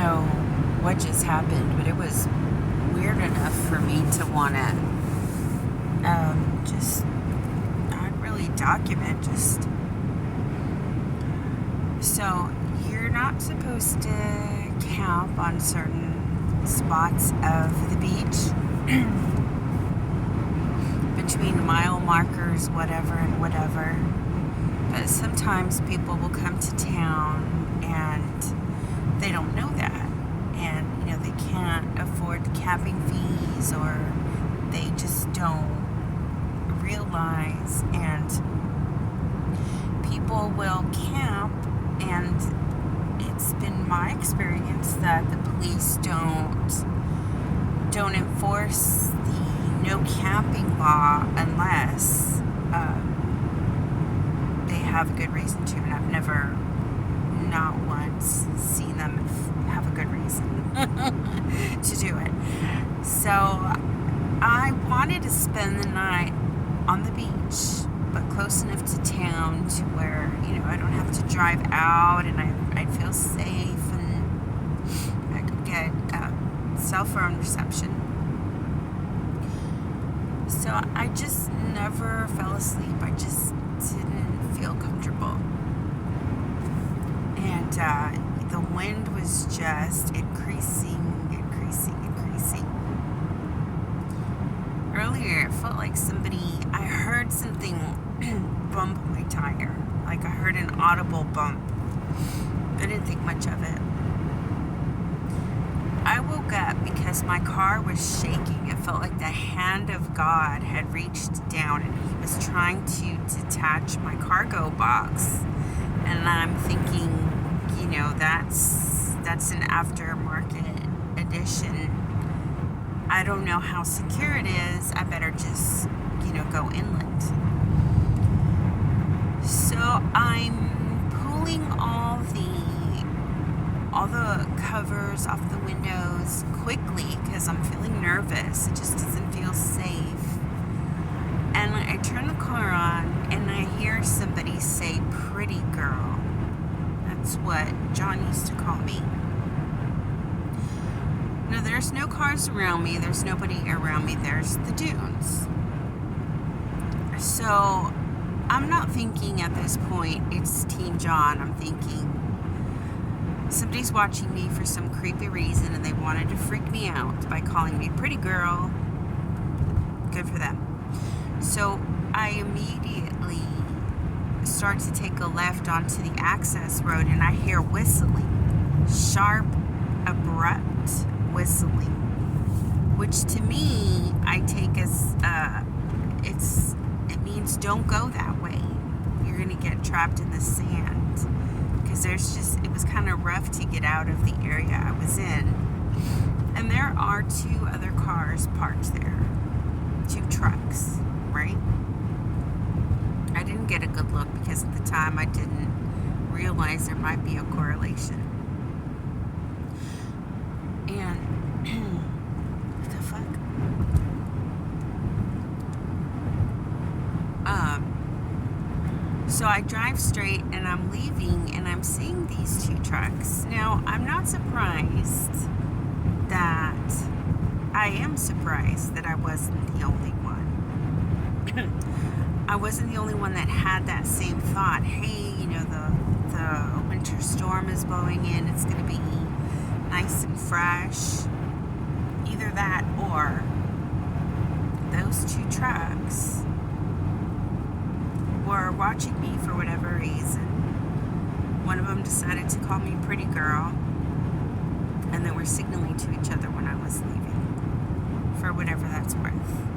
know what just happened, but it was weird enough for me to want to just not really document. Just so you're not supposed to camp on certain spots of the beach between mile markers, whatever and whatever. But sometimes people will come to town and they don't know that. And, they can't afford the camping fees, or they just don't realize. And people will camp, and it's been my experience that the police don't enforce the no camping law unless they have a good reason to. And I've never, not once, seen them have a good reason to do it. So I wanted to spend the night on the beach, but close enough to town to where, I don't have to drive out, and I'd feel safe, and I could get cell phone reception. So I just never fell asleep. I just didn't feel comfortable. And the wind was just increasing. Earlier, it felt like I heard something bump my tire. Like I heard an audible bump. I didn't think much of it. I woke up because my car was shaking. It felt like the hand of God had reached down and he was trying to detach my cargo box. And I'm thinking, that's an aftermarket edition. I don't know how secure it is. I better just, go inland. So I'm pulling all the covers off the windows quickly because I'm feeling nervous. It just doesn't feel safe. And I turn the car on and I hear somebody say, "Pretty girl." That's what John used to call me. No, there's no cars around me. There's nobody around me. There's the dunes. So I'm not thinking at this point it's Team John. I'm thinking somebody's watching me for some creepy reason and they wanted to freak me out by calling me pretty girl. Good for them. So I immediately start to take a left onto the access road and I hear whistling. Sharp, abrupt whistling. Which to me, I take as it means don't go that way. You're going to get trapped in the sand. Because it was kind of rough to get out of the area I was in. And there are 2 other cars parked there. 2 trucks, right? I didn't get a good look because at the time I didn't realize there might be a correlation. And what the fuck? So I drive straight and I'm leaving and I'm seeing these 2 trucks. Now, I'm not surprised that I am surprised that I wasn't the only one. I wasn't the only one that had that same thought. Hey, the winter storm is blowing in. It's going to be nice and fresh. Either that or those 2 trucks were watching me for whatever reason. One of them decided to call me pretty girl, and they were signaling to each other when I was leaving, for whatever that's worth.